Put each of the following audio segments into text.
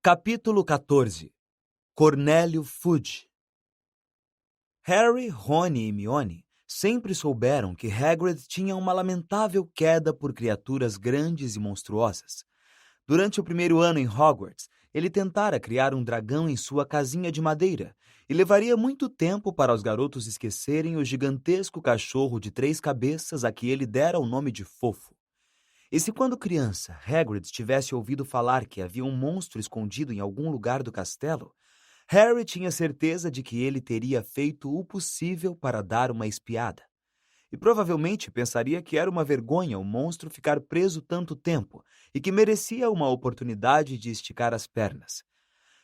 Capítulo 14. Cornélio Fudge. Harry, Rony e Hermione sempre souberam que Hagrid tinha uma lamentável queda por criaturas grandes e monstruosas. Durante o primeiro ano em Hogwarts, ele tentara criar um dragão em sua casinha de madeira, e levaria muito tempo para os garotos esquecerem o gigantesco cachorro de 3 cabeças a que ele dera o nome de Fofo. E se quando criança, Hagrid tivesse ouvido falar que havia um monstro escondido em algum lugar do castelo, Harry tinha certeza de que ele teria feito o possível para dar uma espiada. E provavelmente pensaria que era uma vergonha o monstro ficar preso tanto tempo e que merecia uma oportunidade de esticar as pernas.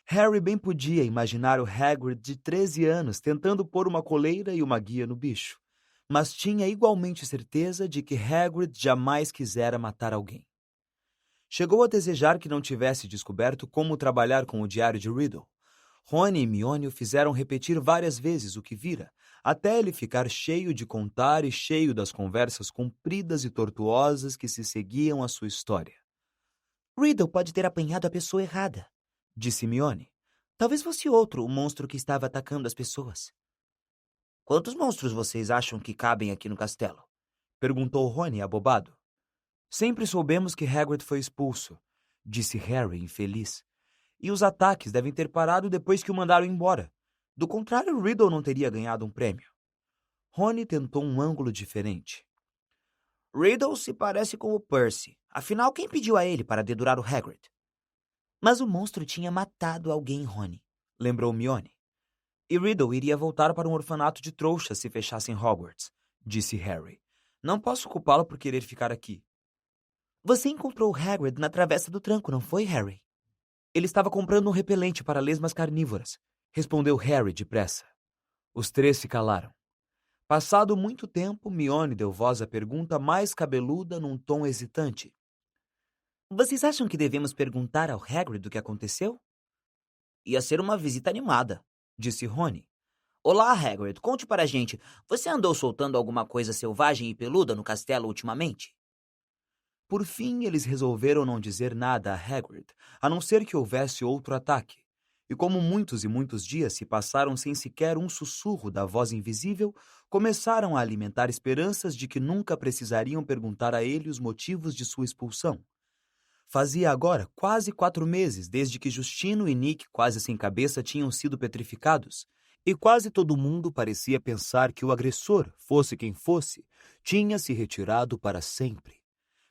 Harry bem podia imaginar o Hagrid de 13 anos tentando pôr uma coleira e uma guia no bicho, mas tinha igualmente certeza de que Hagrid jamais quisera matar alguém. Chegou a desejar que não tivesse descoberto como trabalhar com o diário de Riddle. Rony e Hermione o fizeram repetir várias vezes o que vira, até ele ficar cheio de contar e cheio das conversas compridas e tortuosas que se seguiam à sua história. Riddle pode ter apanhado a pessoa errada, disse Hermione. Talvez fosse outro o monstro que estava atacando as pessoas. Quantos monstros vocês acham que cabem aqui no castelo? Perguntou Rony abobado. Sempre soubemos que Hagrid foi expulso, disse Harry infeliz. E os ataques devem ter parado depois que o mandaram embora. Do contrário, Riddle não teria ganhado um prêmio. Rony tentou um ângulo diferente. Riddle se parece com o Percy. Afinal, quem pediu a ele para dedurar o Hagrid? Mas o monstro tinha matado alguém, Rony, lembrou Hermione. E Riddle iria voltar para um orfanato de trouxas se fechassem Hogwarts, disse Harry. Não posso culpá-lo por querer ficar aqui. Você encontrou o Hagrid na Travessa do Tranco, não foi, Harry? Ele estava comprando um repelente para lesmas carnívoras, respondeu Harry depressa. Os 3 se calaram. Passado muito tempo, Hermione deu voz à pergunta mais cabeluda num tom hesitante. Vocês acham que devemos perguntar ao Hagrid o que aconteceu? Ia ser uma visita animada, disse Rony. Olá, Hagrid, conte para a gente. Você andou soltando alguma coisa selvagem e peluda no castelo ultimamente? Por fim, eles resolveram não dizer nada a Hagrid, a não ser que houvesse outro ataque. E como muitos e muitos dias se passaram sem sequer um sussurro da voz invisível, começaram a alimentar esperanças de que nunca precisariam perguntar a ele os motivos de sua expulsão. Fazia agora quase 4 meses desde que Justino e Nick, quase sem cabeça, tinham sido petrificados, e quase todo mundo parecia pensar que o agressor, fosse quem fosse, tinha se retirado para sempre.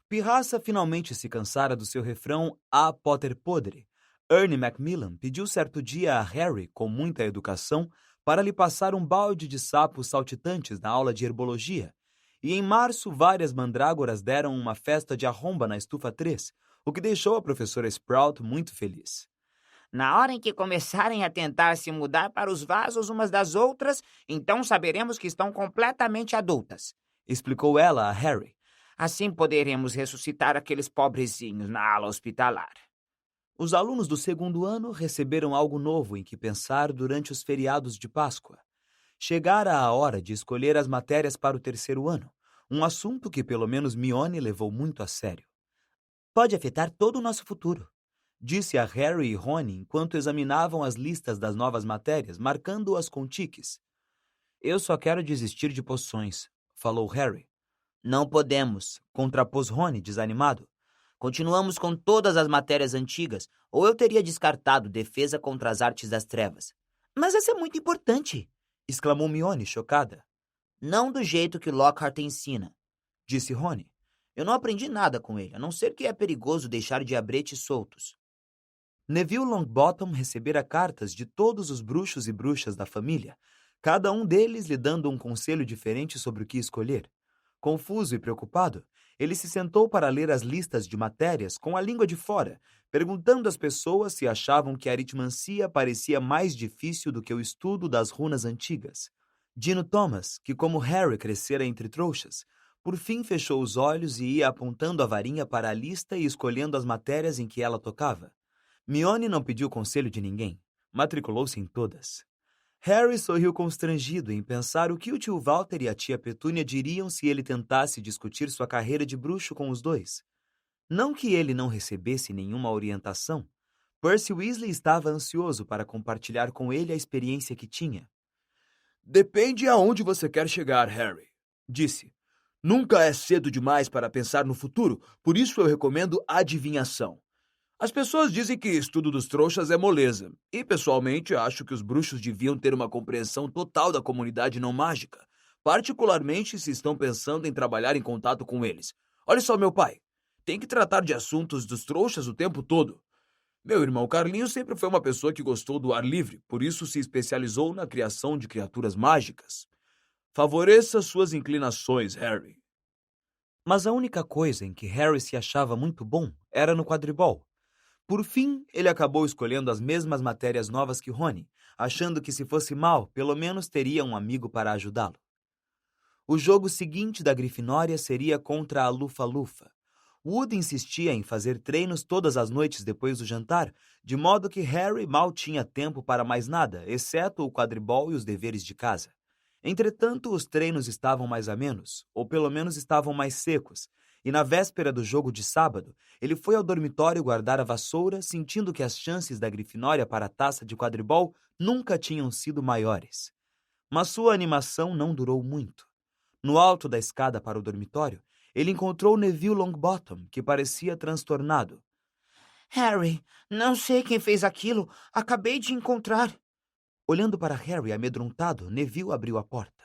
Pirraça finalmente se cansara do seu refrão "A Potter podre". Ernie Macmillan pediu certo dia a Harry, com muita educação, para lhe passar um balde de sapos saltitantes na aula de herbologia, e em março várias mandrágoras deram uma festa de arromba na estufa 3, o que deixou a professora Sprout muito feliz. Na hora em que começarem a tentar se mudar para os vasos umas das outras, então saberemos que estão completamente adultas, explicou ela a Harry. Assim poderemos ressuscitar aqueles pobrezinhos na ala hospitalar. Os alunos do 2º ano receberam algo novo em que pensar durante os feriados de Páscoa. Chegara a hora de escolher as matérias para o 3º ano, um assunto que pelo menos Hermione levou muito a sério. Pode afetar todo o nosso futuro, disse a Harry e Rony enquanto examinavam as listas das novas matérias, marcando-as com tiques. Eu só quero desistir de poções, falou Harry. Não podemos, contrapôs Rony, desanimado. Continuamos com todas as matérias antigas, ou eu teria descartado Defesa contra as Artes das Trevas. Mas essa é muito importante, exclamou Hermione, chocada. Não do jeito que Lockhart ensina, disse Rony. Eu não aprendi nada com ele, a não ser que é perigoso deixar diabretes soltos. Neville Longbottom recebera cartas de todos os bruxos e bruxas da família, cada um deles lhe dando um conselho diferente sobre o que escolher. Confuso e preocupado, ele se sentou para ler as listas de matérias com a língua de fora, perguntando às pessoas se achavam que a aritmancia parecia mais difícil do que o estudo das runas antigas. Dino Thomas, que como Harry crescera entre trouxas, por fim fechou os olhos e ia apontando a varinha para a lista e escolhendo as matérias em que ela tocava. Hermione não pediu conselho de ninguém, matriculou-se em todas. Harry sorriu constrangido em pensar o que o tio Walter e a tia Petúnia diriam se ele tentasse discutir sua carreira de bruxo com os dois. Não que ele não recebesse nenhuma orientação. Percy Weasley estava ansioso para compartilhar com ele a experiência que tinha. Depende aonde você quer chegar, Harry, disse. Nunca é cedo demais para pensar no futuro, por isso eu recomendo adivinhação. As pessoas dizem que estudo dos trouxas é moleza, e pessoalmente acho que os bruxos deviam ter uma compreensão total da comunidade não mágica, particularmente se estão pensando em trabalhar em contato com eles. Olha só, meu pai, tem que tratar de assuntos dos trouxas o tempo todo. Meu irmão Carlinhos sempre foi uma pessoa que gostou do ar livre, por isso se especializou na criação de criaturas mágicas. Favoreça suas inclinações, Harry. Mas a única coisa em que Harry se achava muito bom era no quadribol. Por fim, ele acabou escolhendo as mesmas matérias novas que Rony, achando que se fosse mal, pelo menos teria um amigo para ajudá-lo. O jogo seguinte da Grifinória seria contra a Lufa-Lufa. Wood insistia em fazer treinos todas as noites depois do jantar, de modo que Harry mal tinha tempo para mais nada, exceto o quadribol e os deveres de casa. Entretanto, os treinos estavam mais amenos, ou pelo menos estavam mais secos, e na véspera do jogo de sábado, ele foi ao dormitório guardar a vassoura, sentindo que as chances da Grifinória para a taça de quadribol nunca tinham sido maiores. Mas sua animação não durou muito. No alto da escada para o dormitório, ele encontrou Neville Longbottom, que parecia transtornado. Harry, não sei quem fez aquilo. Acabei de encontrar. Olhando para Harry amedrontado, Neville abriu a porta.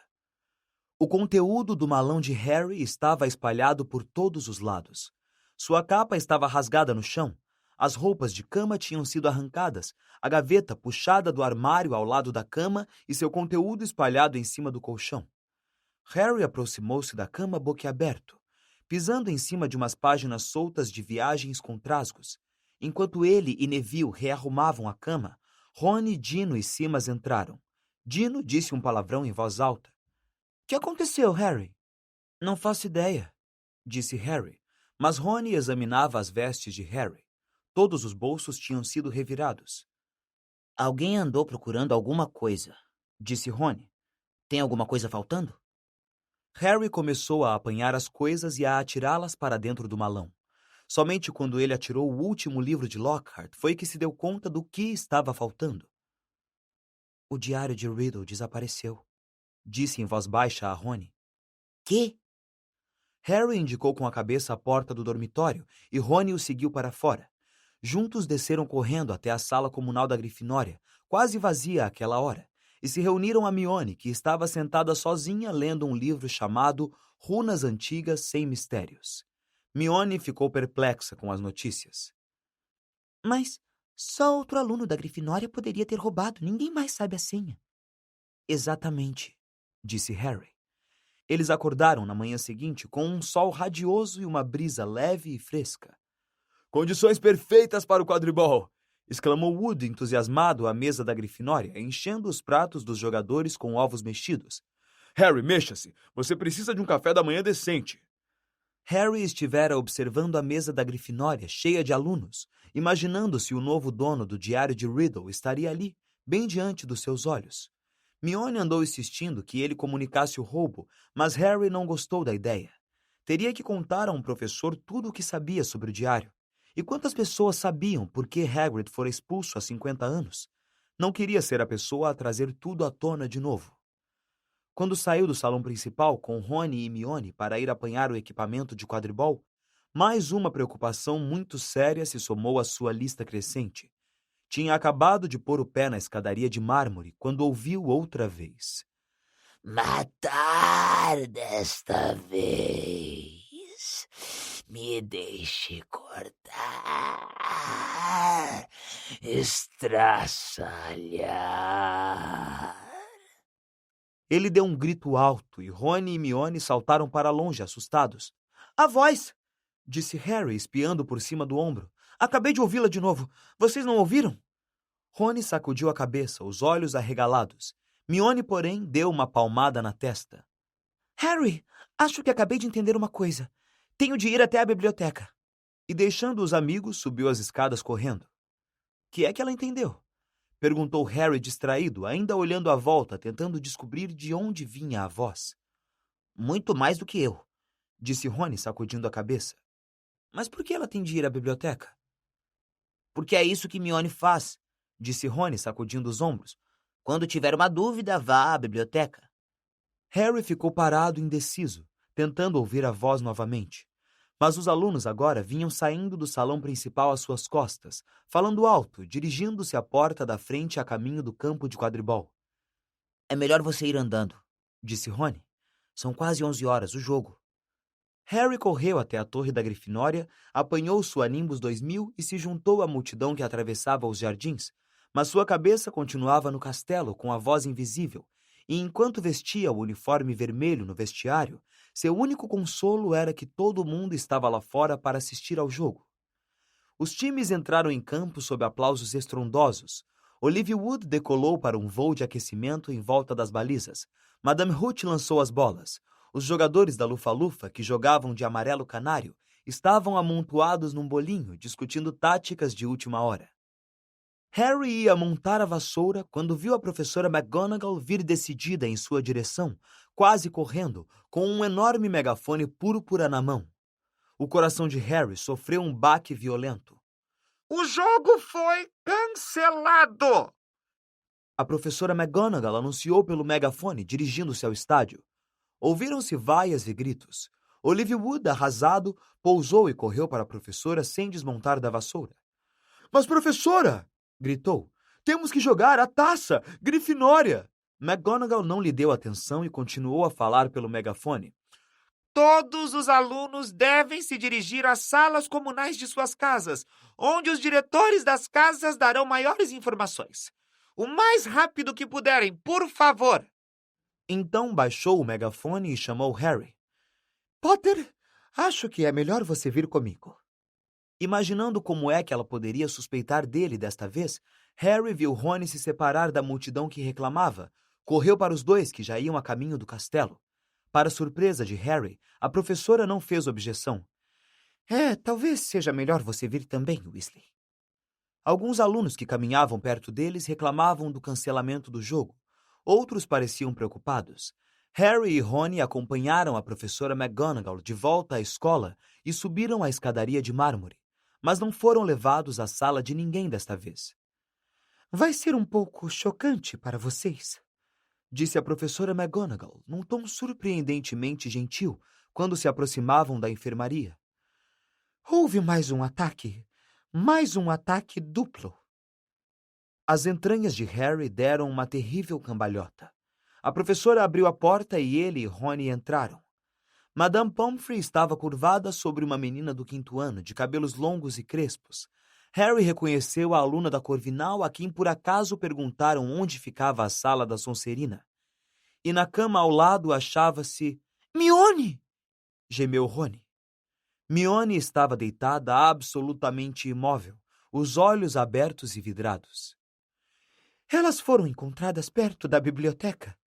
O conteúdo do malão de Harry estava espalhado por todos os lados. Sua capa estava rasgada no chão, as roupas de cama tinham sido arrancadas, a gaveta puxada do armário ao lado da cama e seu conteúdo espalhado em cima do colchão. Harry aproximou-se da cama boquiaberto, pisando em cima de umas páginas soltas de Viagens com Trasgos. Enquanto ele e Neville rearrumavam a cama, Rony, Dino e Simas entraram. Dino disse um palavrão em voz alta. O que aconteceu, Harry? Não faço ideia, disse Harry, mas Rony examinava as vestes de Harry. Todos os bolsos tinham sido revirados. Alguém andou procurando alguma coisa, disse Rony. Tem alguma coisa faltando? Harry começou a apanhar as coisas e a atirá-las para dentro do malão. Somente quando ele atirou o último livro de Lockhart foi que se deu conta do que estava faltando. O diário de Riddle desapareceu, disse em voz baixa a Rony. Que? Harry indicou com a cabeça a porta do dormitório e Rony o seguiu para fora. Juntos desceram correndo até a sala comunal da Grifinória, quase vazia àquela hora, e se reuniram a Mione, que estava sentada sozinha lendo um livro chamado Runas Antigas Sem Mistérios. Mione ficou perplexa com as notícias. Mas só outro aluno da Grifinória poderia ter roubado. Ninguém mais sabe a senha. Exatamente, disse Harry. Eles acordaram na manhã seguinte com um sol radioso e uma brisa leve e fresca. Condições perfeitas para o quadribol! Exclamou Wood, entusiasmado à mesa da Grifinória, enchendo os pratos dos jogadores com ovos mexidos. Harry, mexa-se! Você precisa de um café da manhã decente! Harry estivera observando a mesa da Grifinória cheia de alunos, imaginando se o novo dono do diário de Riddle estaria ali, bem diante dos seus olhos. Mione andou insistindo que ele comunicasse o roubo, mas Harry não gostou da ideia. Teria que contar a um professor tudo o que sabia sobre o diário. E quantas pessoas sabiam por que Hagrid fora expulso há 50 anos? Não queria ser a pessoa a trazer tudo à tona de novo. Quando saiu do salão principal com Rony e Mione para ir apanhar o equipamento de quadribol, mais uma preocupação muito séria se somou à sua lista crescente. Tinha acabado de pôr o pé na escadaria de mármore quando ouviu outra vez. Matar desta vez. Me deixe cortar. Estraçalhar. Ele deu um grito alto e Rony e Mione saltaram para longe, assustados. A voz! Disse Harry, espiando por cima do ombro. Acabei de ouvi-la de novo. Vocês não ouviram? Rony sacudiu a cabeça, os olhos arregalados. Mione, porém, deu uma palmada na testa. Harry, acho que acabei de entender uma coisa. Tenho de ir até a biblioteca. E deixando os amigos, subiu as escadas correndo. Que é que ela entendeu? Perguntou Harry distraído, ainda olhando à volta, tentando descobrir de onde vinha a voz. Muito mais do que eu, disse Rony, sacudindo a cabeça. Mas por que ela tem de ir à biblioteca? porque é isso que Mione faz, disse Rony, sacudindo os ombros. Quando tiver uma dúvida, vá à biblioteca. Harry ficou parado, indeciso, tentando ouvir a voz novamente. Mas os alunos agora vinham saindo do salão principal às suas costas, falando alto, dirigindo-se à porta da frente a caminho do campo de quadribol. É melhor você ir andando, disse Rony. São quase 11 horas, o jogo. Harry correu até a torre da Grifinória, apanhou sua Nimbus 2000 e se juntou à multidão que atravessava os jardins, mas sua cabeça continuava no castelo com a voz invisível, e enquanto vestia o uniforme vermelho no vestiário, seu único consolo era que todo mundo estava lá fora para assistir ao jogo. Os times entraram em campo sob aplausos estrondosos. Olivia Wood decolou para um voo de aquecimento em volta das balizas. Madame Hooch lançou as bolas. Os jogadores da Lufa-Lufa, que jogavam de amarelo canário, estavam amontoados num bolinho, discutindo táticas de última hora. Harry ia montar a vassoura quando viu a professora McGonagall vir decidida em sua direção, quase correndo, com um enorme megafone púrpura na mão. O coração de Harry sofreu um baque violento. O jogo foi cancelado! A professora McGonagall anunciou pelo megafone, dirigindo-se ao estádio. Ouviram-se vaias e gritos. Olivia Wood, arrasado, pousou e correu para a professora sem desmontar da vassoura. — Mas, professora! Gritou. — Temos que jogar a taça! Grifinória! McGonagall não lhe deu atenção e continuou a falar pelo megafone. Todos os alunos devem se dirigir às salas comunais de suas casas, onde os diretores das casas darão maiores informações. O mais rápido que puderem, por favor! Então baixou o megafone e chamou Harry. — Potter, acho que é melhor você vir comigo. Imaginando como é que ela poderia suspeitar dele desta vez, Harry viu Rony se separar da multidão que reclamava, correu para os dois que já iam a caminho do castelo. Para surpresa de Harry, a professora não fez objeção. — talvez seja melhor você vir também, Weasley. Alguns alunos que caminhavam perto deles reclamavam do cancelamento do jogo. Outros pareciam preocupados. Harry e Rony acompanharam a professora McGonagall de volta à escola e subiram a escadaria de mármore, mas não foram levados à sala de ninguém desta vez. — Vai ser um pouco chocante para vocês, disse a professora McGonagall, num tom surpreendentemente gentil, quando se aproximavam da enfermaria. Houve mais um ataque duplo. As entranhas de Harry deram uma terrível cambalhota. A professora abriu a porta e ele e Rony entraram. Madame Pomfrey estava curvada sobre uma menina do 5º ano, de cabelos longos e crespos. Harry reconheceu a aluna da Corvinal a quem por acaso perguntaram onde ficava a sala da Sonserina. E na cama ao lado achava-se... Mione! Gemeu Rony. Mione estava deitada absolutamente imóvel, os olhos abertos e vidrados. — Elas foram encontradas perto da biblioteca,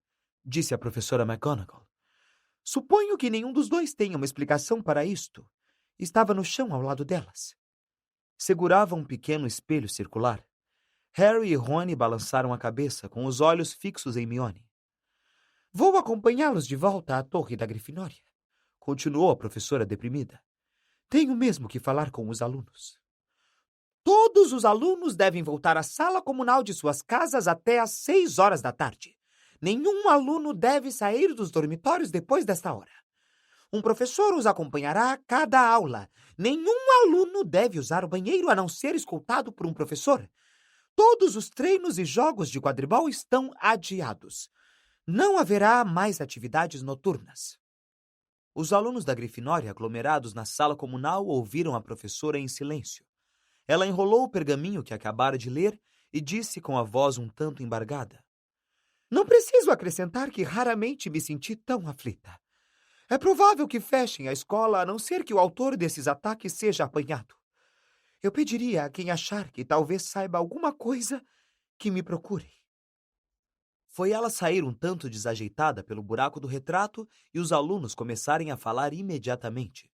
disse a professora McGonagall. Suponho que nenhum dos dois tenha uma explicação para isto. Estava no chão ao lado delas. Segurava um pequeno espelho circular. Harry e Rony balançaram a cabeça, com os olhos fixos em Mione. — Vou acompanhá-los de volta à torre da Grifinória, continuou a professora deprimida. Tenho mesmo que falar com os alunos. Todos os alunos devem voltar à sala comunal de suas casas até às 6 horas da tarde. Nenhum aluno deve sair dos dormitórios depois desta hora. Um professor os acompanhará a cada aula. Nenhum aluno deve usar o banheiro a não ser escoltado por um professor. Todos os treinos e jogos de quadribol estão adiados. Não haverá mais atividades noturnas. Os alunos da Grifinória, aglomerados na sala comunal, ouviram a professora em silêncio. Ela enrolou o pergaminho que acabara de ler e disse com a voz um tanto embargada. Não preciso acrescentar que raramente me senti tão aflita. É provável que fechem a escola a não ser que o autor desses ataques seja apanhado. Eu pediria a quem achar que talvez saiba alguma coisa que me procure. Foi ela sair um tanto desajeitada pelo buraco do retrato e os alunos começarem a falar imediatamente.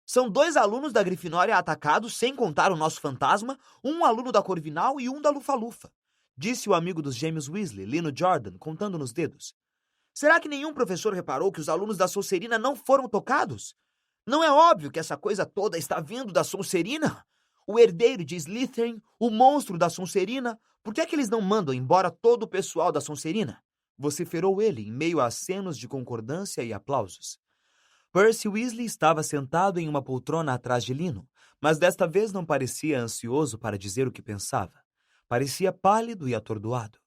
São 2 alunos da Grifinória atacados, sem contar o nosso fantasma, um aluno da Corvinal e um da Lufa-Lufa, disse o amigo dos gêmeos Weasley, Lino Jordan, contando nos dedos. Será que nenhum professor reparou que os alunos da Sonserina não foram tocados? Não é óbvio que essa coisa toda está vindo da Sonserina? O herdeiro de Slytherin, o monstro da Sonserina. Por que é que eles não mandam embora todo o pessoal da Sonserina? Vociferou ele em meio a acenos de concordância e aplausos. Percy Weasley estava sentado em uma poltrona atrás de Lino, mas desta vez não parecia ansioso para dizer o que pensava. Parecia pálido e atordoado.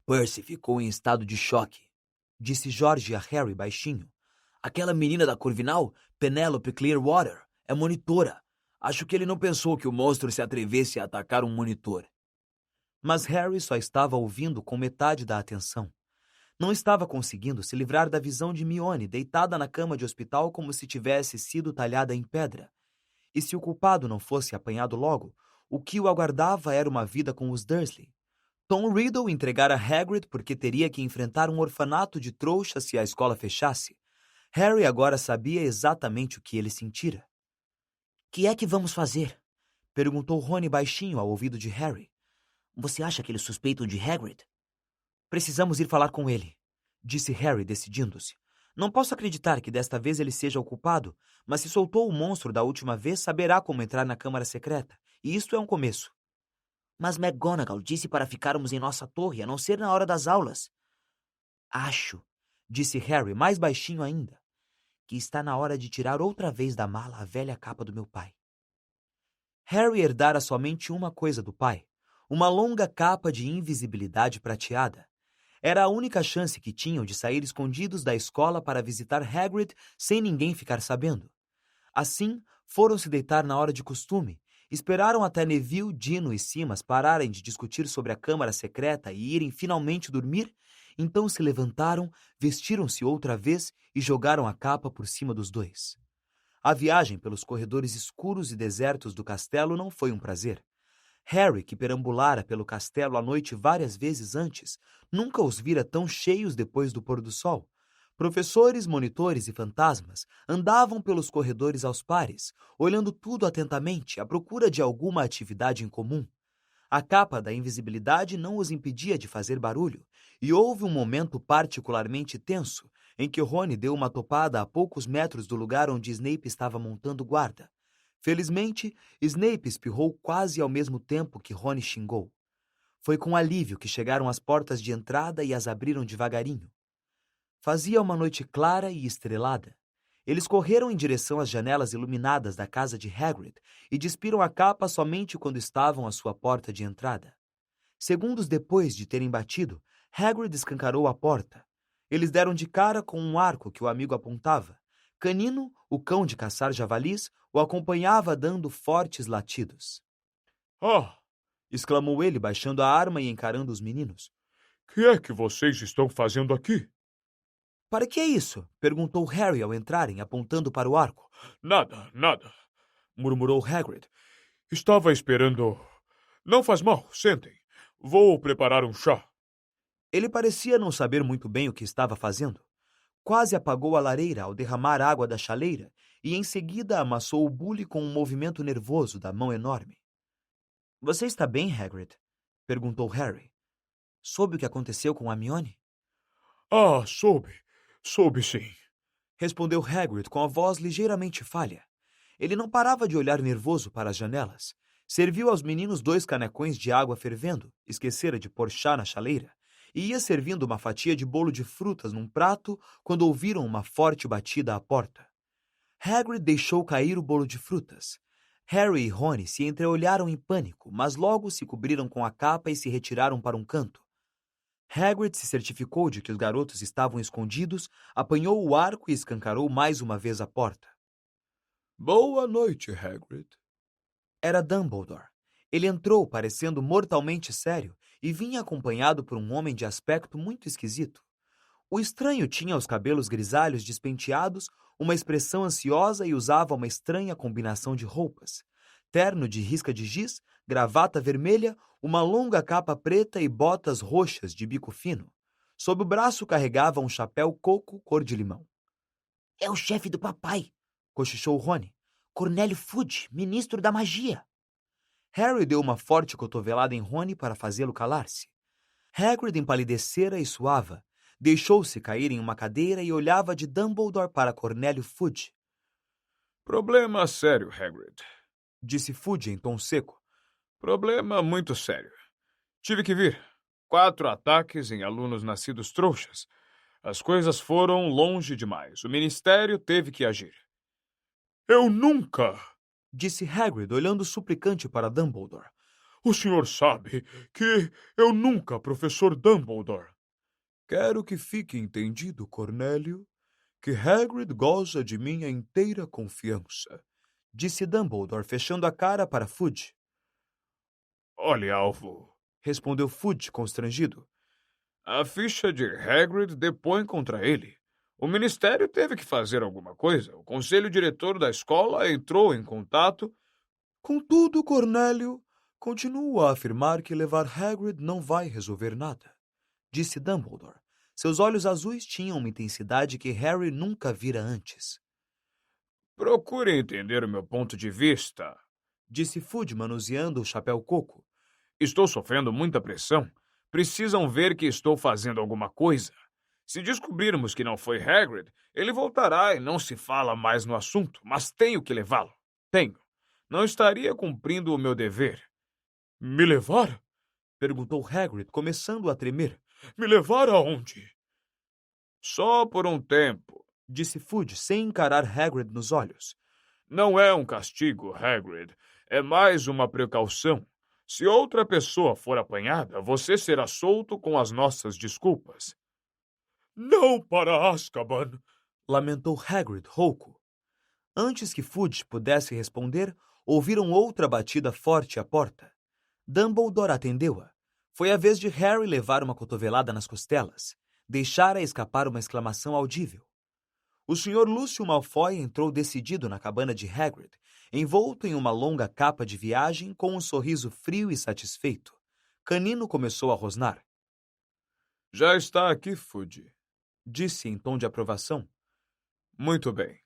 Percy ficou em estado de choque, disse George a Harry baixinho. Aquela menina da Corvinal, Penelope Clearwater, é monitora. Acho que ele não pensou que o monstro se atrevesse a atacar um monitor. Mas Harry só estava ouvindo com metade da atenção. Não estava conseguindo se livrar da visão de Hermione deitada na cama de hospital como se tivesse sido talhada em pedra. E se o culpado não fosse apanhado logo, o que o aguardava era uma vida com os Dursley. Tom Riddle entregara Hagrid porque teria que enfrentar um orfanato de trouxas se a escola fechasse. Harry agora sabia exatamente o que ele sentira. Que é que vamos fazer? Perguntou Rony baixinho ao ouvido de Harry. Você acha que eles suspeitam de Hagrid? Precisamos ir falar com ele, disse Harry decidindo-se. Não posso acreditar que desta vez ele seja o culpado, mas se soltou o monstro da última vez, saberá como entrar na Câmara Secreta. E isto é um começo. Mas McGonagall disse para ficarmos em nossa torre, a não ser na hora das aulas. Acho, disse Harry mais baixinho ainda, que está na hora de tirar outra vez da mala a velha capa do meu pai. Harry herdara somente uma coisa do pai, uma longa capa de invisibilidade prateada. Era a única chance que tinham de sair escondidos da escola para visitar Hagrid sem ninguém ficar sabendo. Assim, foram se deitar na hora de costume, esperaram até Neville, Dino e Simas pararem de discutir sobre a Câmara Secreta e irem finalmente dormir, então se levantaram, vestiram-se outra vez e jogaram a capa por cima dos dois. A viagem pelos corredores escuros e desertos do castelo não foi um prazer. Harry, que perambulara pelo castelo à noite várias vezes antes, nunca os vira tão cheios depois do pôr do sol. Professores, monitores e fantasmas andavam pelos corredores aos pares, olhando tudo atentamente à procura de alguma atividade em comum. A capa da invisibilidade não os impedia de fazer barulho, e houve um momento particularmente tenso em que Rony deu uma topada a poucos metros do lugar onde Snape estava montando guarda. Felizmente, Snape espirrou quase ao mesmo tempo que Rony xingou. Foi com alívio que chegaram às portas de entrada e as abriram devagarinho. Fazia uma noite clara e estrelada. Eles correram em direção às janelas iluminadas da casa de Hagrid e despiram a capa somente quando estavam à sua porta de entrada. Segundos depois de terem batido, Hagrid escancarou a porta. Eles deram de cara com um arco que o amigo apontava. Canino, o cão de caçar javalis, o acompanhava dando fortes latidos. Ah! Exclamou ele, baixando a arma e encarando os meninos. Que é que vocês estão fazendo aqui? Para que é isso? Perguntou Harry ao entrarem, apontando para o arco. Nada, murmurou Hagrid. Estava esperando... Não faz mal, sentem. Vou preparar um chá. Ele parecia não saber muito bem o que estava fazendo. Quase apagou a lareira ao derramar água da chaleira e em seguida amassou o bule com um movimento nervoso da mão enorme. Você está bem, Hagrid? Perguntou Harry. Soube o que aconteceu com Hermione? Ah, soube sim. Respondeu Hagrid com a voz ligeiramente falha. Ele não parava de olhar nervoso para as janelas. Serviu aos meninos 2 canecões de água fervendo, esquecera de pôr chá na chaleira, e ia servindo uma fatia de bolo de frutas num prato quando ouviram uma forte batida à porta. Hagrid deixou cair o bolo de frutas. Harry e Rony se entreolharam em pânico, mas logo se cobriram com a capa e se retiraram para um canto. Hagrid se certificou de que os garotos estavam escondidos, apanhou o arco e escancarou mais uma vez a porta. Boa noite, Hagrid. Era Dumbledore. Ele entrou parecendo mortalmente sério e vinha acompanhado por um homem de aspecto muito esquisito. O estranho tinha os cabelos grisalhos despenteados, uma expressão ansiosa e usava uma estranha combinação de roupas. Terno de risca de giz, gravata vermelha, uma longa capa preta e botas roxas de bico fino. Sob o braço carregava um chapéu coco cor de limão. É o chefe do papai, Cochichou Rony. Cornélio Fudge, ministro da magia. Harry deu uma forte cotovelada em Rony para fazê-lo calar-se. Hagrid empalidecera e suava. Deixou-se cair em uma cadeira e olhava de Dumbledore para Cornélio Fudge. Problema sério, Hagrid. disse Fudge em tom seco. Problema muito sério. Tive que vir. 4 ataques em alunos nascidos trouxas. As coisas foram longe demais. O ministério teve que agir. Eu nunca... disse Hagrid, olhando suplicante para Dumbledore. O senhor sabe que eu nunca, professor Dumbledore. Quero que fique entendido, Cornélio, que Hagrid goza de minha inteira confiança, disse Dumbledore, fechando a cara para Fudge. Olhe, alvo, respondeu Fudge, constrangido. A ficha de Hagrid depõe contra ele. O ministério teve que fazer alguma coisa. O conselho diretor da escola entrou em contato. Contudo, Cornélio, continuo a afirmar que levar Hagrid não vai resolver nada, disse Dumbledore. Seus olhos azuis tinham uma intensidade que Harry nunca vira antes. Procure entender o meu ponto de vista, disse Fudge, manuseando o chapéu coco. Estou sofrendo muita pressão. Precisam ver que estou fazendo alguma coisa. Se descobrirmos que não foi Hagrid, ele voltará e não se fala mais no assunto, mas tenho que levá-lo. Tenho. Não estaria cumprindo o meu dever. Me levar? Perguntou Hagrid, começando a tremer. Me levar aonde? Só por um tempo, disse Fudge, sem encarar Hagrid nos olhos. Não é um castigo, Hagrid. É mais uma precaução. Se outra pessoa for apanhada, você será solto com as nossas desculpas. Não para Azkaban! Lamentou Hagrid, rouco. Antes que Fudge pudesse responder, ouviram outra batida forte à porta. Dumbledore atendeu-a. Foi a vez de Harry levar uma cotovelada nas costelas. Deixara escapar uma exclamação audível. O Sr. Lúcio Malfoy entrou decidido na cabana de Hagrid, envolto em uma longa capa de viagem com um sorriso frio e satisfeito. Canino começou a rosnar. Já está aqui, Fudge, disse em tom de aprovação. Muito bem.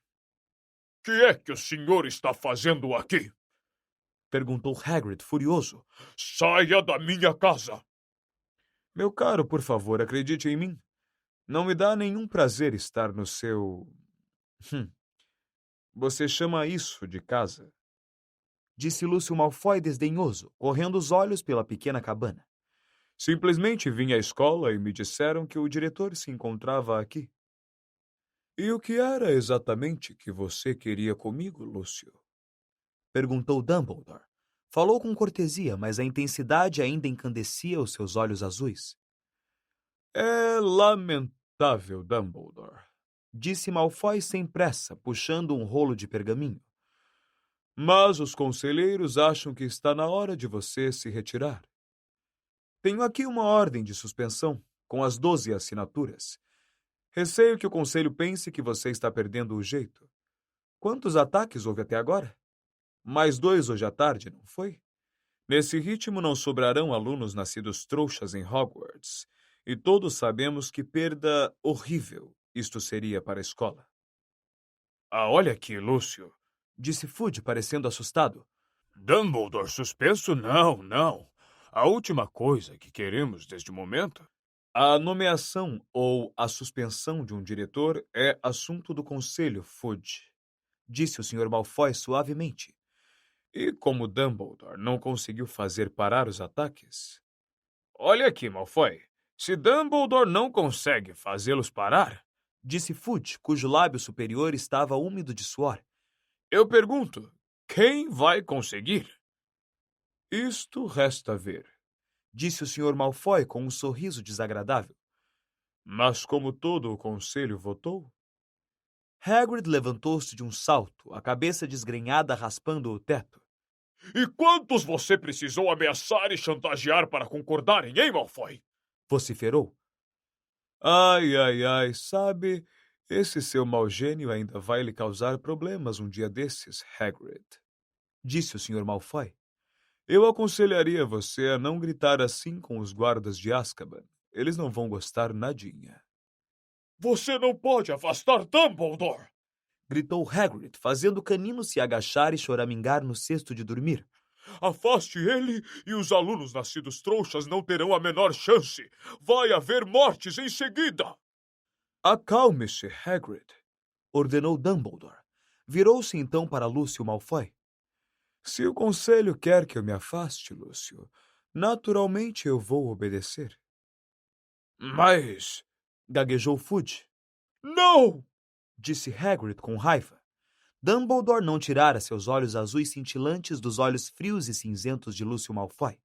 Que é que o senhor está fazendo aqui? Perguntou Hagrid, furioso. Saia da minha casa! Meu caro, por favor, acredite em mim. Não me dá nenhum prazer estar no seu... Você chama isso de casa? Disse Lúcio Malfoy desdenhoso, correndo os olhos pela pequena cabana. Simplesmente vim à escola e me disseram que o diretor se encontrava aqui. E o que era exatamente que você queria comigo, Lúcio? Perguntou Dumbledore. Falou com cortesia, mas a intensidade ainda encandecia os seus olhos azuis. É lamentável, Dumbledore, disse Malfoy sem pressa, puxando um rolo de pergaminho. Mas os conselheiros acham que está na hora de você se retirar. Tenho aqui uma ordem de suspensão, com as 12 assinaturas. Receio que o conselho pense que você está perdendo o jeito. Quantos ataques houve até agora? Mais 2 hoje à tarde, não foi? Nesse ritmo não sobrarão alunos nascidos trouxas em Hogwarts. E todos sabemos que perda horrível isto seria para a escola. Ah, olha aqui, Lúcio, disse Fudge, parecendo assustado. Dumbledore suspenso? Não. A última coisa que queremos neste momento... A nomeação ou a suspensão de um diretor é assunto do conselho, Fudge, disse o Sr. Malfoy suavemente. E como Dumbledore não conseguiu fazer parar os ataques... Olha aqui, Malfoy. Se Dumbledore não consegue fazê-los parar... disse Fudge, cujo lábio superior estava úmido de suor. Eu pergunto, quem vai conseguir? Isto resta ver, disse o Sr. Malfoy com um sorriso desagradável. Mas como todo o conselho votou? Hagrid levantou-se de um salto, a cabeça desgrenhada raspando o teto. E quantos você precisou ameaçar e chantagear para concordarem, hein, Malfoy? Vociferou. Ai, sabe, esse seu mau gênio ainda vai lhe causar problemas um dia desses, Hagrid, disse o Sr. Malfoy. Eu aconselharia você a não gritar assim com os guardas de Azkaban. Eles não vão gostar nadinha. Você não pode afastar Dumbledore! Gritou Hagrid, fazendo o Canino se agachar e choramingar no cesto de dormir. Afaste ele e os alunos nascidos trouxas não terão a menor chance. Vai haver mortes em seguida. Acalme-se, Hagrid, ordenou Dumbledore. Virou-se então para Lúcio Malfoy. Se o conselho quer que eu me afaste, Lúcio, naturalmente eu vou obedecer. Mas... gaguejou Fudge. Não! Disse Hagrid com raiva. Dumbledore não tirara seus olhos azuis cintilantes dos olhos frios e cinzentos de Lúcio Malfoy.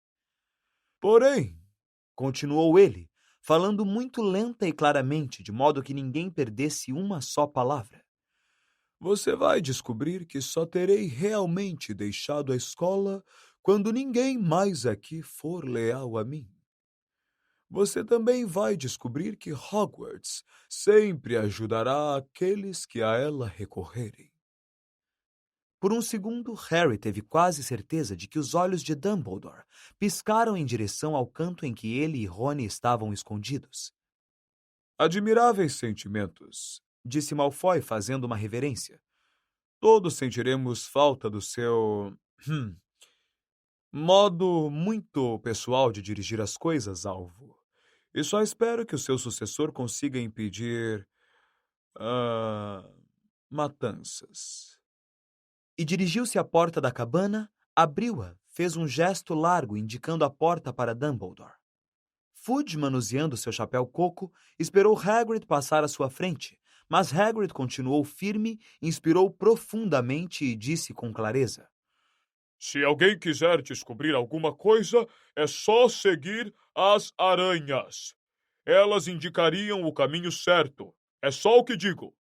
Porém, continuou ele, falando muito lenta e claramente, de modo que ninguém perdesse uma só palavra. você vai descobrir que só terei realmente deixado a escola quando ninguém mais aqui for leal a mim. Você também vai descobrir que Hogwarts sempre ajudará aqueles que a ela recorrerem. Por um segundo, Harry teve quase certeza de que os olhos de Dumbledore piscaram em direção ao canto em que ele e Rony estavam escondidos. Admiráveis sentimentos, disse Malfoy fazendo uma reverência. Todos sentiremos falta do seu... modo muito pessoal de dirigir as coisas, alvo. E só espero que o seu sucessor consiga impedir... matanças. E dirigiu-se à porta da cabana, abriu-a, fez um gesto largo indicando a porta para Dumbledore. Fudge, manuseando seu chapéu coco, esperou Hagrid passar à sua frente, mas Hagrid continuou firme, inspirou profundamente e disse com clareza: Se alguém quiser descobrir alguma coisa, é só seguir as aranhas. Elas indicariam o caminho certo. É só o que digo.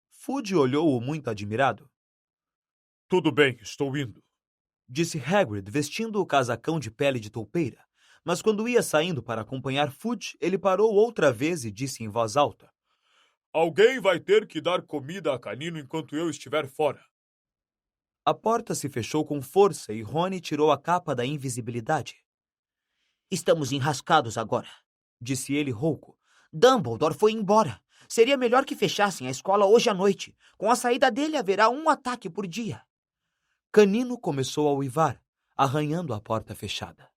Fudge olhou-o muito admirado. Tudo bem, estou indo, disse Hagrid, vestindo o casacão de pele de toupeira. Mas quando ia saindo para acompanhar Fudge, ele parou outra vez e disse em voz alta: alguém vai ter que dar comida a Canino enquanto eu estiver fora. A porta se fechou com força e Rony tirou a capa da invisibilidade. Estamos enrascados agora, disse ele rouco. Dumbledore foi embora. Seria melhor que fechassem a escola hoje à noite. Com a saída dele haverá um ataque por dia. Canino começou a uivar, arranhando a porta fechada.